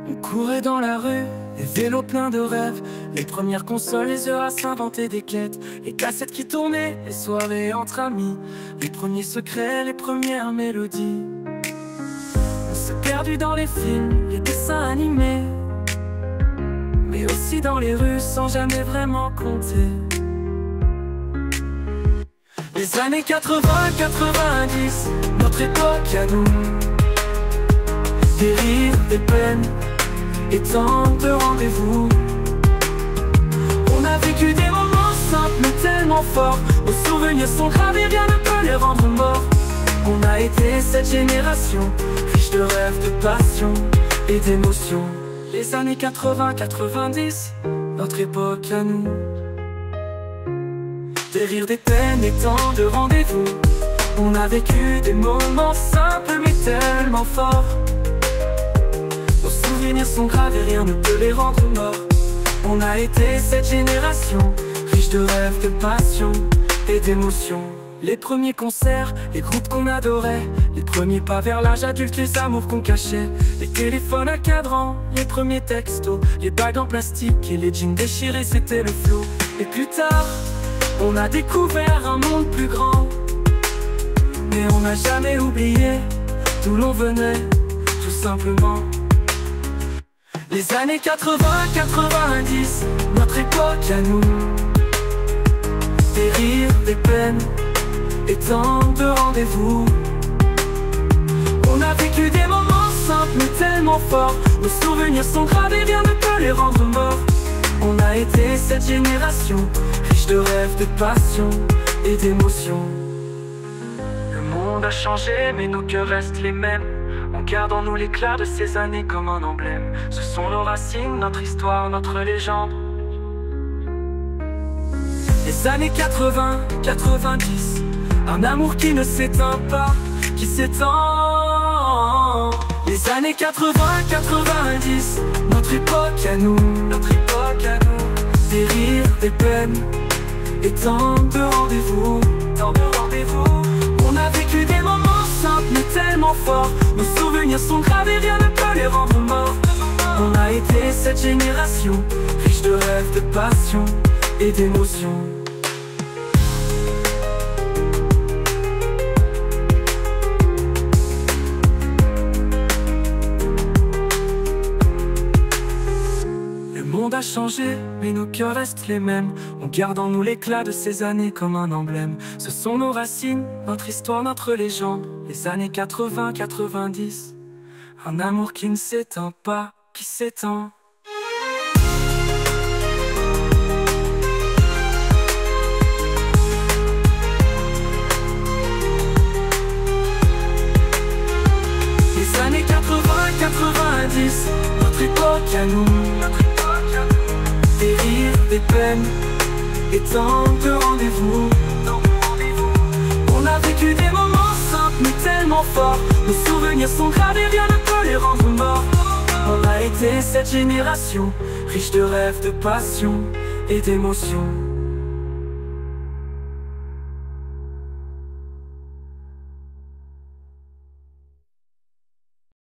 On courait dans la rue, les vélos pleins de rêves, les premières consoles, les heures à s'inventer des quêtes, les cassettes qui tournaient, les soirées entre amis, les premiers secrets, les premières mélodies. On s'est perdu dans les films, les dessins animés, mais aussi dans les rues sans jamais vraiment compter. Les années 80, 90, notre époque à nous. Des rires, des peines et tant de rendez-vous. On a vécu des moments simples mais tellement forts. Nos souvenirs sont gravés, rien ne peut les rendre morts. On a été cette génération, riche de rêves, de passion et d'émotions. Les années 80, 90, notre époque à nous. Des rires, des peines et tant de rendez-vous. On a vécu des moments simples mais tellement forts. Nos souvenirs sont gravés, rien ne peut les rendre morts. On a été cette génération, riche de rêves, de passion et d'émotions. Les premiers concerts, les groupes qu'on adorait, les premiers pas vers l'âge adulte, les amours qu'on cachait, les téléphones à cadran, les premiers textos, les bagues en plastique et les jeans déchirés, c'était le flou. Et plus tard, on a découvert un monde plus grand, mais on n'a jamais oublié d'où l'on venait, tout simplement. Les années 80, 90, notre époque à nous. Des rires, des peines et tant de rendez-vous. On a vécu des moments simples mais tellement forts. Nos souvenirs sont gravés, rien ne peut les rendre morts. On a été cette génération, riche de rêves, de passion et d'émotions. Le monde a changé mais nos cœurs restent les mêmes. On garde en nous l'éclat de ces années comme un emblème. Ce sont nos racines, notre histoire, notre légende. Les années 80, 90, un amour qui ne s'éteint pas, qui s'étend. Les années 80, 90, notre époque à nous, notre époque à nous. Des rires, des peines et tant de rendez-vous, tant de rendez-vous. On a vécu des moments simples mais tellement forts. Nos souvenirs sont gravés, rien ne peut les rendre morts. On a été cette génération, riche de rêves, de passion et d'émotions. Le monde a changé, mais nos cœurs restent les mêmes. On garde en nous l'éclat de ces années comme un emblème. Ce sont nos racines, notre histoire, notre légende. Les années 80, 90, un amour qui ne s'éteint pas, qui s'étend. Les années 80, 90, notre époque à nous, notre époque à nous. Des rires, des peines et tant de rendez-vous. On a vécu des moments simples mais tellement forts. Nos souvenirs sont gravés, rien ne peut les rendre morts. On a été cette génération, riche de rêves, de passion et d'émotions.